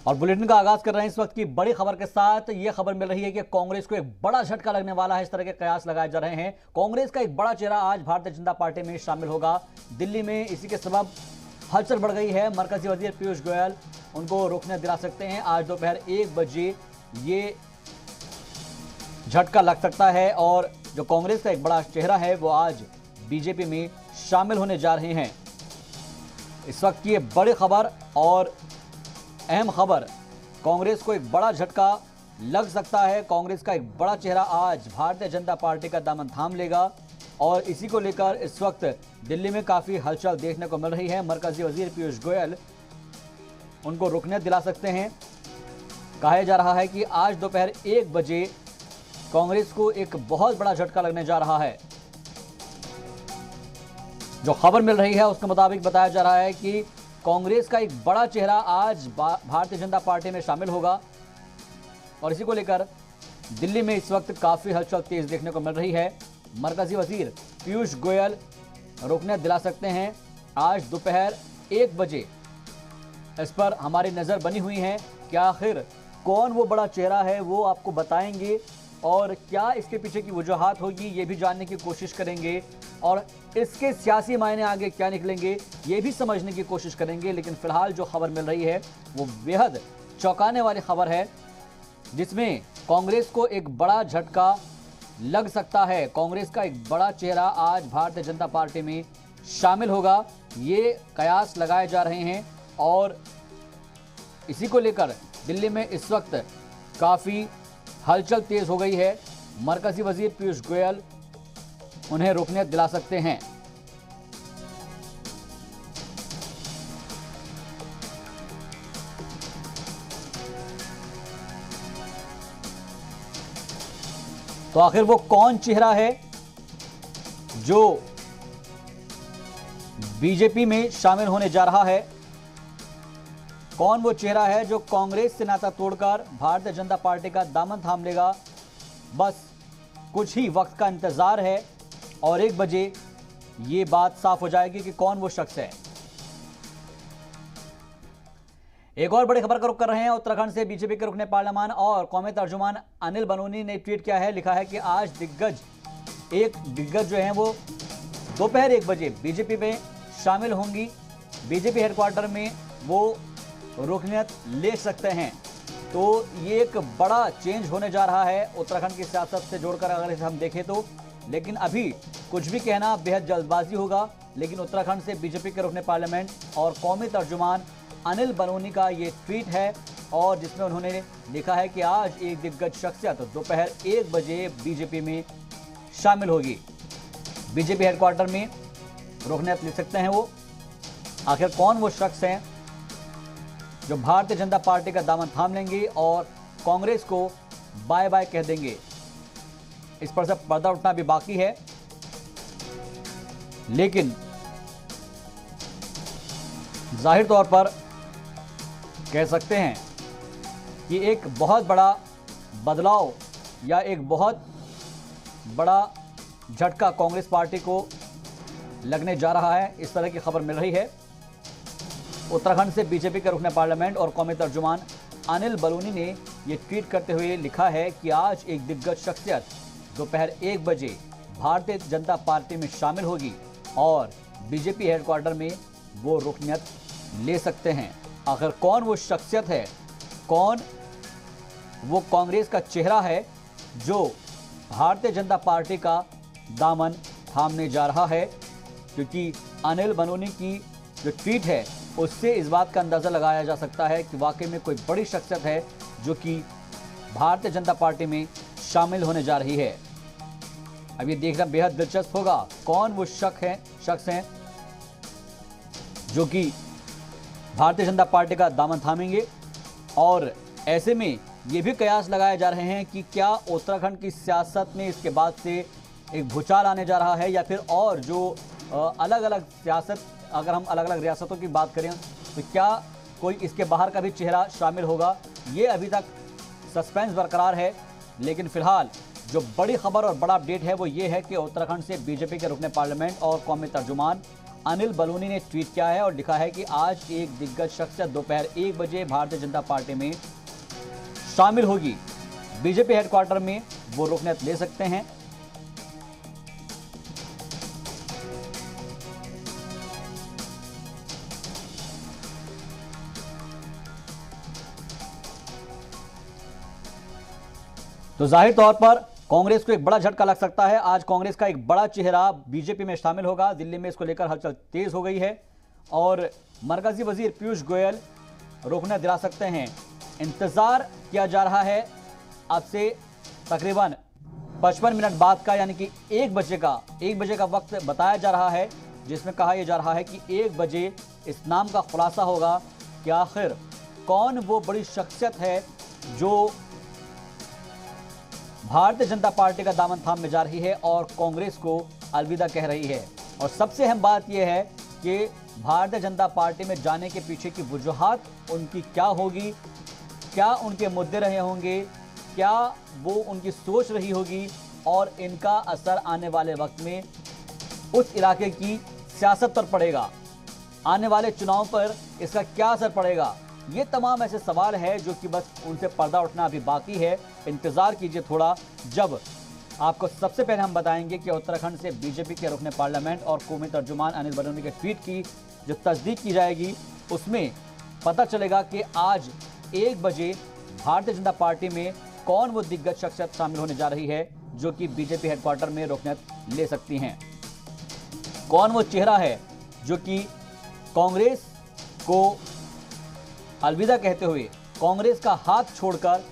और बुलेटिन का आगाज कर रहे हैं इस वक्त की बड़ी खबर के साथ। यह खबर मिल रही है कि कांग्रेस को एक बड़ा झटका लगने वाला है। इस तरह के कयास लगाए जा रहे हैं। कांग्रेस का एक बड़ा चेहरा आज भारतीय जनता पार्टी में शामिल होगा दिल्ली में। इसी के सबब हलचल बढ़ गई है। मरकजी वजीर पीयूष गोयल उनको रोकने दिला सकते हैं। आज दोपहर 1 बजे ये झटका लग सकता है और जो कांग्रेस का एक बड़ा चेहरा है वो आज बीजेपी में शामिल होने जा रहे हैं। इस वक्त की बड़ी खबर और अहम खबर, कांग्रेस को एक बड़ा झटका लग सकता है। कांग्रेस का एक बड़ा चेहरा आज भारतीय जनता पार्टी का दामन थाम लेगा और इसी को लेकर इस वक्त दिल्ली में काफी हलचल देखने को मिल रही है। मरकजी वजीर पीयूष गोयल उनको रुकने दिला सकते हैं। कहा जा रहा है कि आज दोपहर 1 बजे कांग्रेस को एक बहुत बड़ा झटका लगने जा रहा है। जो खबर मिल रही है उसके मुताबिक बताया जा रहा है कि कांग्रेस का एक बड़ा चेहरा आज भारतीय जनता पार्टी में शामिल होगा और इसी को लेकर दिल्ली में इस वक्त काफी हलचल तेज देखने को मिल रही है। मरकजी वजीर पीयूष गोयल रोकने दिला सकते हैं आज दोपहर 1 बजे। इस पर हमारी नजर बनी हुई है कि आखिर कौन वो बड़ा चेहरा है वो आपको बताएंगे और क्या इसके पीछे की वजूहात होगी ये भी जानने की कोशिश करेंगे और इसके सियासी मायने आगे क्या निकलेंगे ये भी समझने की कोशिश करेंगे। लेकिन फिलहाल जो खबर मिल रही है वो बेहद चौंकाने वाली खबर है जिसमें कांग्रेस को एक बड़ा झटका लग सकता है। कांग्रेस का एक बड़ा चेहरा आज भारतीय जनता पार्टी में शामिल होगा, ये कयास लगाए जा रहे हैं और इसी को लेकर दिल्ली में इस वक्त काफी हलचल तेज हो गई है। मरकजी वजीर पीयूष गोयल उन्हें रोकने दिला सकते हैं। तो आखिर वो कौन चेहरा है जो बीजेपी में शामिल होने जा रहा है? कौन वो चेहरा है जो कांग्रेस से नाता तोड़कर भारतीय जनता पार्टी का दामन थाम लेगा? बस कुछ ही वक्त का इंतजार है और 1 बजे ये बात साफ हो जाएगी कि कौन वो शख्स है। एक और बड़ी खबर का रुख कर रहे हैं। उत्तराखंड से बीजेपी के रुकने पार्लियामान और कौमी तर्जुमान अनिल बनोनी ने ट्वीट किया है। लिखा है कि आज दिग्गज जो हैं वो दोपहर 1 बजे बीजेपी में शामिल होंगी। बीजेपी हेडक्वार्टर में वो रुकनियत ले सकते हैं। तो ये एक बड़ा चेंज होने जा रहा है उत्तराखंड की सियासत से जोड़कर अगर इसे हम देखें तो। लेकिन अभी कुछ भी कहना बेहद जल्दबाजी होगा। लेकिन उत्तराखंड से बीजेपी के रुकने पार्लियामेंट और कौमी तर्जुमान अनिल बनोनी का ये ट्वीट है और जिसमें उन्होंने लिखा है कि आज एक दिग्गज शख्सियत दोपहर 1 बजे बीजेपी में शामिल होगी। बीजेपी हेडक्वार्टर में रुकनियत ले सकते हैं वो। आखिर कौन वो शख्स हैं जो भारतीय जनता पार्टी का दामन थाम लेंगे और कांग्रेस को बाय बाय कह देंगे? इस पर से पर्दा उठना भी बाकी है। लेकिन जाहिर तौर पर कह सकते हैं कि एक बहुत बड़ा बदलाव या एक बहुत बड़ा झटका कांग्रेस पार्टी को लगने जा रहा है। इस तरह की खबर मिल रही है। उत्तराखंड से बीजेपी के रुकने पार्लियामेंट और कौमी तर्जुमान अनिल बलूनी ने यह ट्वीट करते हुए लिखा है कि आज एक दिग्गज शख्सियत दोपहर 1 बजे भारतीय जनता पार्टी में शामिल होगी और बीजेपी हेडक्वार्टर में वो रुकनियत ले सकते हैं। आखिर कौन वो शख्सियत है, कौन वो कांग्रेस का चेहरा है जो भारतीय जनता पार्टी का दामन थामने जा रहा है? क्योंकि अनिल बनोनी की जो ट्वीट है उससे इस बात का अंदाज़ा लगाया जा सकता है कि वाकई में कोई बड़ी शख्सियत है जो कि भारतीय जनता पार्टी में शामिल होने जा रही है। अब ये देखना बेहद दिलचस्प होगा कौन वो शख्स हैं जो कि भारतीय जनता पार्टी का दामन थामेंगे। और ऐसे में ये भी कयास लगाए जा रहे हैं कि क्या उत्तराखंड की सियासत में इसके बाद से एक भूचाल आने जा रहा है या फिर और जो अलग अलग सियासत, अगर हम अलग अलग रियासतों की बात करें तो क्या कोई इसके बाहर का भी चेहरा शामिल होगा? ये अभी तक सस्पेंस बरकरार है। लेकिन फिलहाल जो बड़ी खबर और बड़ा अपडेट है वो ये है कि उत्तराखंड से बीजेपी के रुकने पार्लियामेंट और कौमी तर्जुमान अनिल बलूनी ने ट्वीट किया है और लिखा है कि आज एक दिग्गज शख्सियत दोपहर 1 बजे भारतीय जनता पार्टी में शामिल होगी। बीजेपी हेडक्वार्टर में वो रुकनीत ले सकते हैं। तो जाहिर तौर पर कांग्रेस को एक बड़ा झटका लग सकता है। आज कांग्रेस का एक बड़ा चेहरा बीजेपी में शामिल होगा। दिल्ली में इसको लेकर हलचल तेज हो गई है और मरकजी वजीर पीयूष गोयल रोकना दिला सकते हैं। इंतजार किया जा रहा है अब से तकरीबन 55 मिनट बाद का, यानी कि 1 बजे का वक्त बताया जा रहा है, जिसमें कहा यह जा रहा है कि 1 बजे इस नाम का खुलासा होगा कि आखिर कौन वो बड़ी शख्सियत है जो भारतीय जनता पार्टी का दामन थामने जा रही है और कांग्रेस को अलविदा कह रही है। और सबसे अहम बात यह है कि भारतीय जनता पार्टी में जाने के पीछे की वजूहात उनकी क्या होगी, क्या उनके मुद्दे रहे होंगे, क्या वो उनकी सोच रही होगी और इनका असर आने वाले वक्त में उस इलाके की सियासत पर पड़ेगा, आने वाले चुनाव पर इसका क्या असर पड़ेगा। ये तमाम ऐसे सवाल है जो कि बस उनसे पर्दा उठना अभी बाकी है। इंतजार कीजिए थोड़ा, जब आपको सबसे पहले हम बताएंगे कि उत्तराखंड से बीजेपी के रुकने पार्लियामेंट और कौमी तर्जुमान अनिल बलूनी के ट्वीट की जो तस्दीक की जाएगी उसमें पता चलेगा कि आज 1 बजे भारतीय जनता पार्टी में कौन वो दिग्गज शख्सियत शामिल होने जा रही है जो कि बीजेपी हेडक्वार्टर में रुकनीत ले सकती हैं। कौन वो चेहरा है जो कि कांग्रेस को अलविदा कहते हुए कांग्रेस का हाथ छोड़कर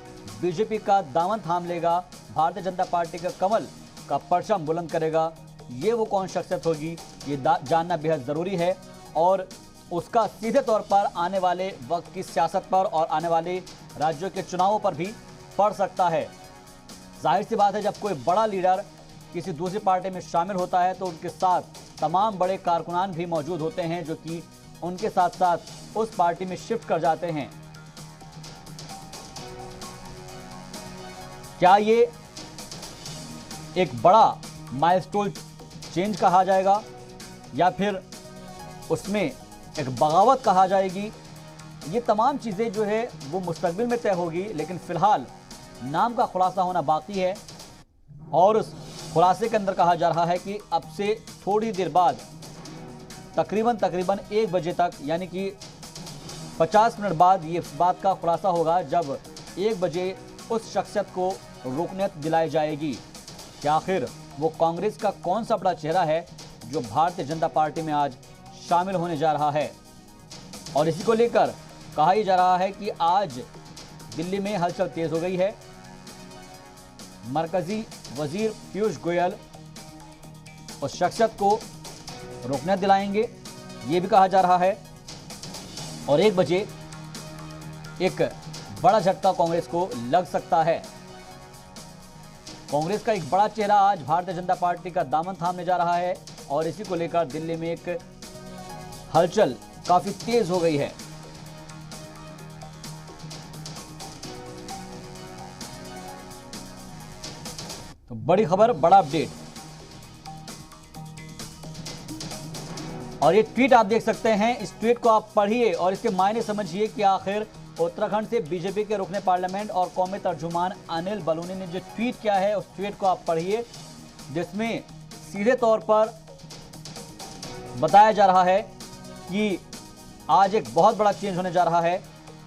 बीजेपी का दामन थाम लेगा, भारतीय जनता पार्टी का कमल का परचम बुलंद करेगा। ये वो कौन शख्सियत होगी, ये जानना बेहद ज़रूरी है और उसका सीधे तौर पर आने वाले वक्त की सियासत पर और आने वाले राज्यों के चुनावों पर भी पड़ सकता है। जाहिर सी बात है, जब कोई बड़ा लीडर किसी दूसरी पार्टी में शामिल होता है तो उनके साथ तमाम बड़े कारकुनान भी मौजूद होते हैं जो कि उनके साथ साथ उस पार्टी में शिफ्ट कर जाते हैं। क्या ये एक बड़ा माइलस्टोन चेंज कहा जाएगा या फिर उसमें एक बगावत कहा जाएगी, ये तमाम चीज़ें जो है वो मुस्तकबिल में तय होगी। लेकिन फिलहाल नाम का खुलासा होना बाकी है और उस खुलासे के अंदर कहा जा रहा है कि अब से थोड़ी देर बाद तकरीबन 1 बजे तक, यानी कि 50 मिनट बाद ये इस बात का खुलासा होगा जब 1 बजे उस शख्सियत को रुकनीत दिलाई जाएगी कि आखिर वो कांग्रेस का कौन सा बड़ा चेहरा है जो भारतीय जनता पार्टी में आज शामिल होने जा रहा है। और इसी को लेकर कहा ही जा रहा है कि आज दिल्ली में हलचल तेज हो गई है। मरकजी वजीर पीयूष गोयल उस शख्सियत को रुकनीत दिलाएंगे, ये भी कहा जा रहा है। और 1 बजे एक बड़ा झटका कांग्रेस को लग सकता है। कांग्रेस का एक बड़ा चेहरा आज भारतीय जनता पार्टी का दामन थामने जा रहा है और इसी को लेकर दिल्ली में एक हलचल काफी तेज हो गई है। तो बड़ी खबर, बड़ा अपडेट। और ये ट्वीट आप देख सकते हैं, इस ट्वीट को आप पढ़िए और इसके मायने समझिए कि आखिर उत्तराखंड से बीजेपी के रुकने पार्लियामेंट और कौमी तर्जुमान अनिल बलूनी ने जो ट्वीट किया है उस ट्वीट को आप पढ़िए, जिसमें सीधे तौर पर बताया जा रहा है कि आज एक बहुत बड़ा चेंज होने जा रहा है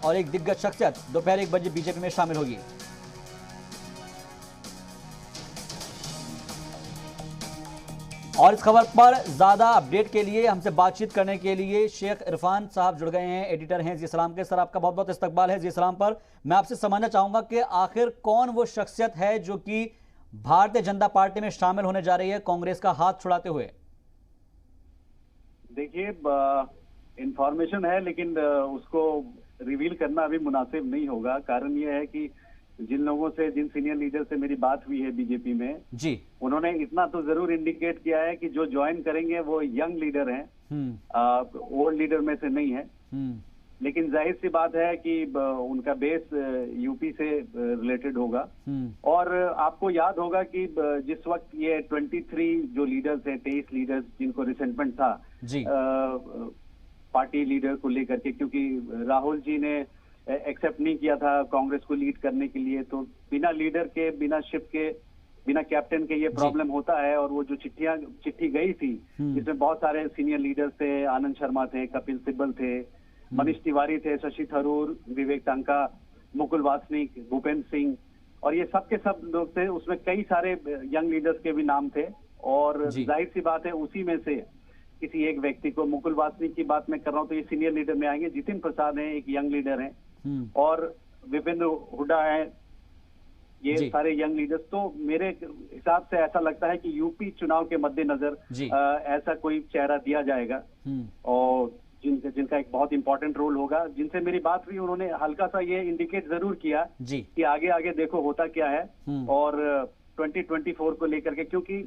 और एक दिग्गज शख्सियत दोपहर 1 बजे बीजेपी में शामिल होगी। और इस खबर पर ज्यादा अपडेट के लिए हमसे बातचीत करने के लिए शेख इरफान साहब जुड़ गए हैं, एडिटर हैं जी सलाम के। सर, आपका बहुत बहुत इस्तकबाल है जी सलाम पर। मैं आपसे समझना चाहूंगा कि आखिर कौन वो शख्सियत है जो कि भारतीय जनता पार्टी में शामिल होने जा रही है कांग्रेस का हाथ छुड़ाते हुए। देखिए, इंफॉर्मेशन है लेकिन उसको रिवील करना अभी मुनासिब नहीं होगा। कारण यह है कि जिन लोगों से, जिन सीनियर लीडर से मेरी बात हुई है बीजेपी में जी, उन्होंने इतना तो जरूर इंडिकेट किया है कि जो ज्वाइन करेंगे वो यंग लीडर हैं, ओल्ड लीडर में से नहीं है। लेकिन जाहिर सी बात है कि उनका बेस यूपी से रिलेटेड होगा। और आपको याद होगा कि जिस वक्त ये 23 जो लीडर्स हैं, 23 लीडर्स जिनको रिसेंटमेंट था, जी पार्टी लीडर को लेकर के, क्योंकि राहुल जी ने एक्सेप्ट नहीं किया था कांग्रेस को लीड करने के लिए। तो बिना लीडर के, बिना शिप के, बिना कैप्टन के ये प्रॉब्लम होता है। और वो जो चिट्ठी गई थी, जिसमें बहुत सारे सीनियर लीडर्स थे, आनंद शर्मा थे, कपिल सिब्बल थे, मनीष तिवारी थे, शशि थरूर, विवेक टंका, मुकुल वासनिक, भूपेंद्र सिंह, और ये सब के सब लोग थे। उसमें कई सारे यंग लीडर्स के भी नाम थे। और जाहिर सी बात है उसी में से किसी एक व्यक्ति को, मुकुल वासनिक की बात मैं कर रहा हूँ तो ये सीनियर लीडर में आएंगे, जितिन प्रसाद हैं, एक यंग लीडर हैं, और विपिन हुड्डा है, ये सारे यंग लीडर्स। तो मेरे हिसाब से ऐसा लगता है कि यूपी चुनाव के मद्देनजर ऐसा कोई चेहरा दिया जाएगा, और जिनका एक बहुत इंपॉर्टेंट रोल होगा। जिनसे मेरी बात हुई, उन्होंने हल्का सा ये इंडिकेट जरूर किया कि आगे आगे देखो होता क्या है। और 2024 को लेकर के, क्योंकि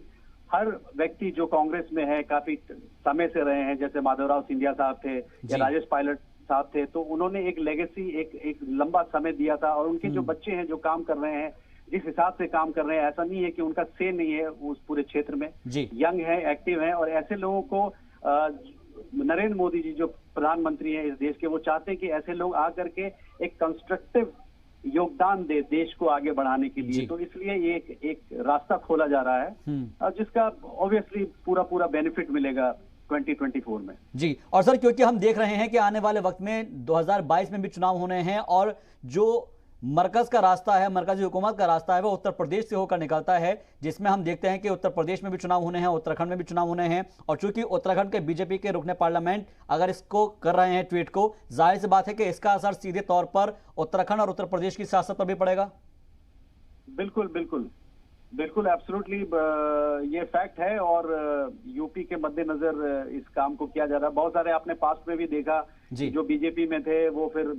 हर व्यक्ति जो कांग्रेस में है काफी समय से रहे हैं, जैसे माधवराव सिंधिया साहब थे या राजेश पायलट साहब थे, तो उन्होंने एक लेगेसी, एक लंबा समय दिया था। और उनके जो बच्चे हैं जो काम कर रहे हैं, जिस हिसाब से काम कर रहे हैं, ऐसा नहीं है कि उनका से नहीं है उस पूरे क्षेत्र में, यंग है, एक्टिव है। और ऐसे लोगों को नरेंद्र मोदी जी जो प्रधानमंत्री हैं इस देश के, वो चाहते हैं कि ऐसे लोग आकर के एक कंस्ट्रक्टिव योगदान दे देश को आगे बढ़ाने के लिए। तो इसलिए ये एक रास्ता खोला जा रहा है, जिसका ऑब्वियसली पूरा बेनिफिट मिलेगा 2024 में। जी, और सर क्योंकि हम देख रहे हैं कि आने वाले वक्त में 2022 में भी चुनाव होने हैं, और जो मरकज का रास्ता है, मरकजी हुकूमत का रास्ता है, वो उत्तर प्रदेश से होकर निकलता है, जिसमें हम देखते हैं कि उत्तर प्रदेश में भी चुनाव होने हैं, उत्तराखंड में भी चुनाव होने हैं। और चूंकि उत्तराखंड के बीजेपी के रुकने पार्लियामेंट अगर इसको कर रहे हैं ट्वीट को, जाहिर सी बात है कि इसका असर सीधे तौर पर उत्तराखंड और उत्तर प्रदेश की सियासत पर भी पड़ेगा। बिल्कुल बिल्कुल बिल्कुल, एब्सोल्युटली ये फैक्ट है। और यूपी के मद्देनजर इस काम को किया जा रहा है। बहुत सारे आपने पास्ट में भी देखा, जो बीजेपी में थे वो फिर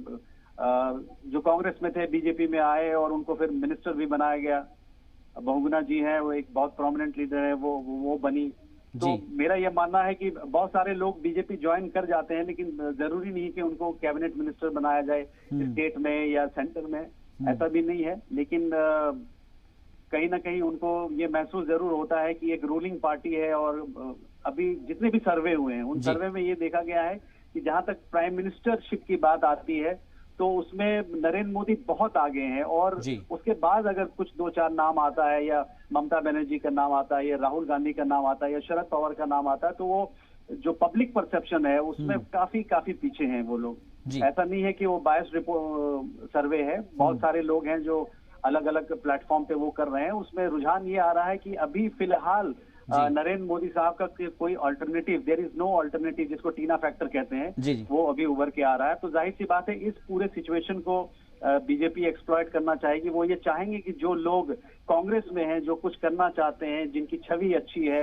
जो कांग्रेस में थे बीजेपी में आए, और उनको फिर मिनिस्टर भी बनाया गया। बहुगुणा जी हैं, वो एक बहुत प्रोमिनेंट लीडर है, वो बनी। तो मेरा ये मानना है कि बहुत सारे लोग बीजेपी ज्वाइन कर जाते हैं, लेकिन जरूरी नहीं कि उनको कैबिनेट मिनिस्टर बनाया जाए स्टेट में या सेंटर में, ऐसा भी नहीं है। लेकिन कहीं ना कहीं उनको ये महसूस जरूर होता है कि एक रूलिंग पार्टी है। और अभी जितने भी सर्वे हुए हैं, उन सर्वे में ये देखा गया है कि जहां तक प्राइम मिनिस्टरशिप की बात आती है, तो उसमें नरेंद्र मोदी बहुत आगे हैं। और उसके बाद अगर कुछ 2-4 नाम आता है, या ममता बनर्जी का नाम आता है, या राहुल गांधी का नाम आता है, या शरद पवार का नाम आता है, तो वो जो पब्लिक परसेप्शन है उसमें काफी पीछे हैं वो लोग। ऐसा नहीं है कि वो बायस सर्वे है, बहुत सारे लोग हैं जो अलग अलग प्लेटफॉर्म पे वो कर रहे हैं। उसमें रुझान ये आ रहा है कि अभी फिलहाल नरेंद्र मोदी साहब का कोई alternative, there is no alternative, जिसको टीना फैक्टर कहते हैं, वो अभी उभर के आ रहा है। तो जाहिर सी बात है इस पूरे सिचुएशन को बीजेपी एक्सप्लॉइट करना चाहेगी। वो ये चाहेंगे कि जो लोग कांग्रेस में हैं, जो कुछ करना चाहते हैं, जिनकी छवि अच्छी है,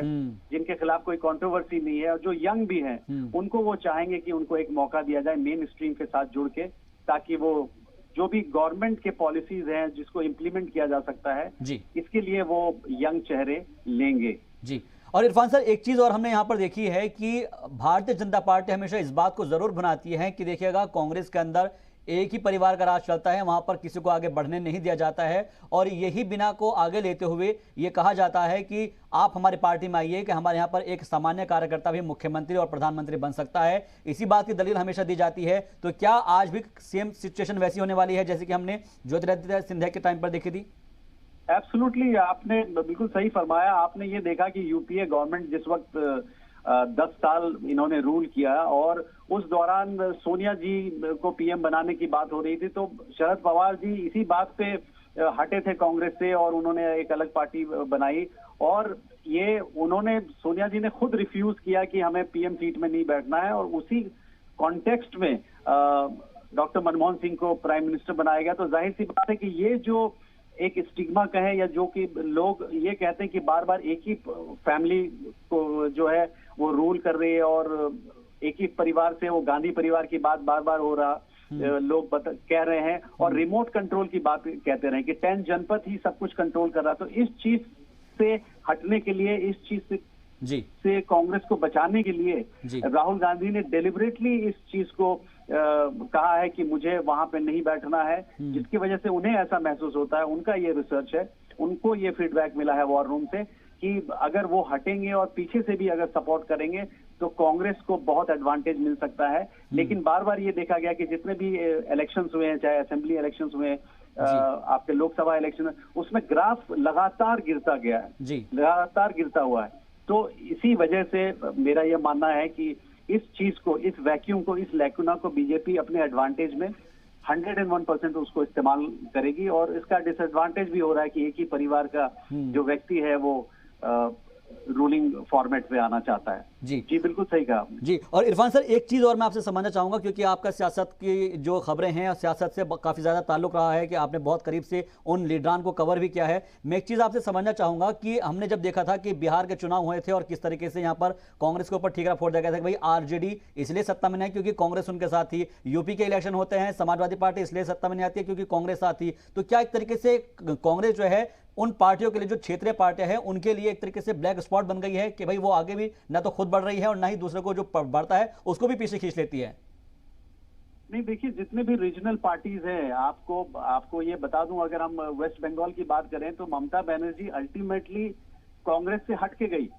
जिनके खिलाफ कोई कंट्रोवर्सी नहीं है, और जो यंग भी हैं, उनको वो चाहेंगे कि उनको एक मौका दिया जाए मेन स्ट्रीम के साथ जुड़ के, ताकि वो जो भी गवर्नमेंट के पॉलिसीज हैं जिसको इम्प्लीमेंट किया जा सकता है, इसके लिए वो यंग चेहरे लेंगे। जी, और इरफान सर एक चीज और हमने यहाँ पर देखी है कि भारतीय जनता पार्टी हमेशा इस बात को जरूर बनाती है कि देखिएगा कांग्रेस के अंदर एक ही परिवार का राज चलता है, वहां पर किसी को आगे बढ़ने नहीं दिया जाता है। और यही बिना को आगे लेते हुए ये कहा जाता है कि आप हमारी पार्टी में आइए कि हमारे यहाँ पर एक सामान्य कार्यकर्ता भी मुख्यमंत्री और प्रधानमंत्री बन सकता है। इसी बात की दलील हमेशा दी जाती है। तो क्या आज भी सेम सिचुएशन वैसी होने वाली है जैसे कि हमने ज्योतिरादित्य सिंधिया के टाइम पर देखी थी? एब्सोल्युटली, आपने बिल्कुल सही फरमाया। आपने ये देखा कि यूपीए गवर्नमेंट जिस वक्त 10 साल इन्होंने रूल किया, और उस दौरान सोनिया जी को पीएम बनाने की बात हो रही थी, तो शरद पवार जी इसी बात पे हटे थे कांग्रेस से, और उन्होंने एक अलग पार्टी बनाई। और ये उन्होंने, सोनिया जी ने खुद रिफ्यूज किया कि हमें पीएम सीट में नहीं बैठना है, और उसी कॉन्टेक्स्ट में डॉक्टर मनमोहन सिंह को प्राइम मिनिस्टर बनाया गया। तो जाहिर सी बात है कि ये जो एक स्टिग्मा कहे, या जो कि लोग ये कहते हैं कि बार बार एक ही फैमिली को जो है वो रूल कर रही है, और एक ही परिवार से, वो गांधी परिवार की बात बार बार हो रहा, लोग कह रहे हैं, और रिमोट कंट्रोल की बात कहते रहे कि 10 जनपद ही सब कुछ कंट्रोल कर रहा। तो इस चीज से हटने के लिए, इस चीज से कांग्रेस को बचाने के लिए राहुल गांधी ने डेलिबरेटली इस चीज को कहा है कि मुझे वहां पे नहीं बैठना है, जिसकी वजह से उन्हें ऐसा महसूस होता है। उनका ये रिसर्च है, उनको ये फीडबैक मिला है वॉर रूम से कि अगर वो हटेंगे और पीछे से भी अगर सपोर्ट करेंगे, तो कांग्रेस को बहुत एडवांटेज मिल सकता है। लेकिन बार बार ये देखा गया कि जितने भी इलेक्शंस हुए हैं, चाहे असेंबली इलेक्शंस हुए, आपके लोकसभा इलेक्शन, उसमें ग्राफ लगातार गिरता गया है, लगातार गिरता हुआ है। तो इसी वजह से मेरा यह मानना है कि इस चीज को, इस वैक्यूम को, इस लैकुना को बीजेपी अपने एडवांटेज में 101% उसको इस्तेमाल करेगी। और इसका डिसएडवांटेज भी हो रहा है कि एक ही परिवार का जो व्यक्ति है वो रूलिंग फॉर्मेट पे आना चाहता है। जी बिल्कुल सही कहा आपने। जी, और इरफान सर एक चीज़ और मैं आपसे समझना चाहूँगा, क्योंकि आपका सियासत की जो खबरें हैं और सियासत से काफ़ी ज़्यादा ताल्लुक रहा है कि आपने बहुत करीब से उन लीडरान को कवर भी किया है। मैं एक चीज़ आपसे समझना चाहूँगा कि हमने जब देखा था कि बिहार के चुनाव हुए थे और किस तरीके से यहाँ पर कांग्रेस के ऊपर ठीकरा फोड़ दिया गया था कि भाई आरजेडी इसलिए सत्ता में नहीं क्योंकि कांग्रेस उनके साथ थी, यूपी के इलेक्शन होते हैं समाजवादी पार्टी इसलिए सत्ता में नहीं आती है क्योंकि कांग्रेस साथ थी। तो क्या एक तरीके से कांग्रेस जो है उन पार्टियों के लिए, जो क्षेत्रीय पार्टियां हैं उनके लिए एक तरीके से ब्लैक स्पॉट बन गई है कि भाई वो आगे भी ना तो खुद बढ़ रही है और ना ही दूसरे को जो बढ़ता है उसको भी पीछे खींच लेती है? नहीं, देखिए जितने भी रीजनल पार्टीज हैं, आपको ये बता दूं, अगर हम वेस्ट बंगाल की बात करें तो ममता बनर्जी अल्टीमेटली कांग्रेस से हट के गई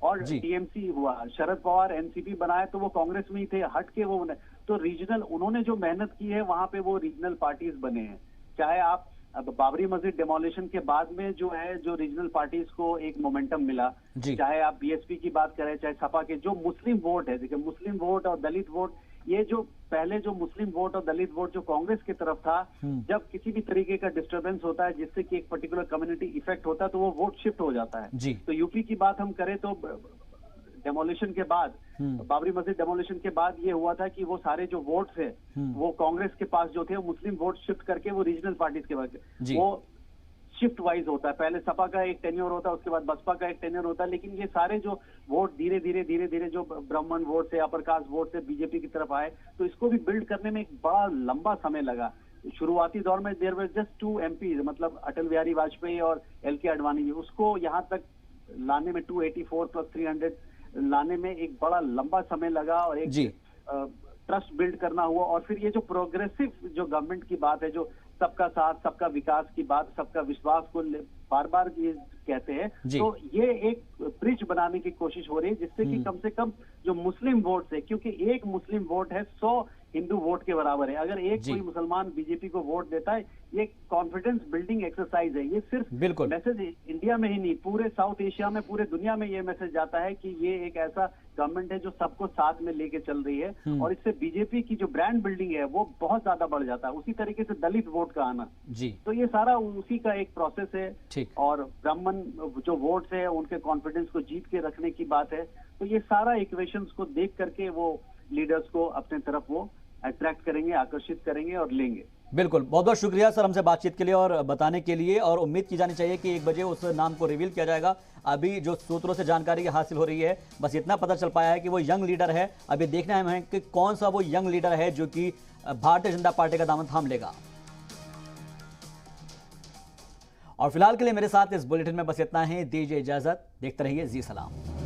और टीएमसी हुआ, शरद पवार एनसीपी बनाए तो वो कांग्रेस में ही थे, हट के वो तो रीजनल, उन्होंने जो मेहनत की है वहां पे वो रीजनल पार्टीज बने हैं। चाहे आप अब बाबरी मस्जिद डेमोलिशन के बाद में जो है, जो रीजनल पार्टीज को एक मोमेंटम मिला, चाहे आप बीएसपी की बात करें, चाहे सपा के जो मुस्लिम वोट है, देखिए मुस्लिम वोट और दलित वोट, ये जो पहले जो मुस्लिम वोट और दलित वोट जो कांग्रेस की तरफ था, जब किसी भी तरीके का डिस्टर्बेंस होता है जिससे कि एक पर्टिकुलर कम्युनिटी इफेक्ट होता है तो वो वोट शिफ्ट हो जाता है। तो यूपी की बात हम करें तो डेमोलिशन के बाद, बाबरी मस्जिद डेमोलिशन के बाद ये हुआ था कि वो सारे जो वोट्स है वो कांग्रेस के पास जो थे, वो मुस्लिम वोट शिफ्ट करके वो रीजनल पार्टीज के पास, वो शिफ्ट वाइज होता है। पहले सपा का एक टेन्योर होता है, उसके बाद बसपा का एक टेन्योर होता है, लेकिन ये सारे जो वोट धीरे धीरे जो ब्राह्मण वोट से, अपर कास्ट वोट से बीजेपी की तरफ आए, तो इसको भी बिल्ड करने में एक बड़ा लंबा समय लगा। शुरुआती दौर में देयर वर जस्ट 2 MP, मतलब अटल बिहारी वाजपेयी और LK आडवाणी जी, उसको यहाँ तक लाने में 284 + 300 लाने में एक बड़ा लंबा समय लगा और एक ट्रस्ट बिल्ड करना हुआ। और फिर ये जो प्रोग्रेसिव जो गवर्नमेंट की बात है, जो सबका साथ, सबका विकास की बात, सबका विश्वास को बार बार ये कहते हैं, तो ये एक ब्रिज बनाने की कोशिश हो रही है जिससे कि कम से कम जो मुस्लिम वोट है, क्योंकि एक मुस्लिम वोट है 100 हिंदू वोट के बराबर है। अगर एक कोई मुसलमान बीजेपी को वोट देता है, ये कॉन्फिडेंस बिल्डिंग एक्सरसाइज है। ये सिर्फ मैसेज इंडिया में ही नहीं, पूरे साउथ एशिया में, पूरे दुनिया में ये मैसेज जाता है कि ये एक ऐसा गवर्नमेंट है जो सबको साथ में लेके चल रही है, और इससे बीजेपी की जो ब्रांड बिल्डिंग है वो बहुत ज्यादा बढ़ जाता है। उसी तरीके से दलित वोट का आना, तो ये सारा उसी का एक प्रोसेस है। और ब्राह्मण जो वोट्स है उनके कॉन्फिडेंस को जीत के रखने की बात है। तो ये सारा इक्वेशंस को देख करके वो लीडर्स को अपने तरफ वो अट्रैक्ट करेंगे, आकर्षित करेंगे और लेंगे। बिल्कुल, बहुत बहुत शुक्रिया सर हमसे बातचीत के लिए और बताने के लिए। और उम्मीद की जानी चाहिए कि 1 बजे उस नाम को रिवील किया जाएगा। अभी जो सूत्रों से जानकारी हासिल हो रही है, बस इतना पता चल पाया है कि वो यंग लीडर है। अभी देखना है कि कौन सा वो यंग लीडर है जो कि भारतीय जनता पार्टी का दामन थाम लेगा। और फिलहाल के लिए मेरे साथ इस बुलेटिन में बस इतना ही। दीजिए इजाजत, देखते रहिए जी सलाम।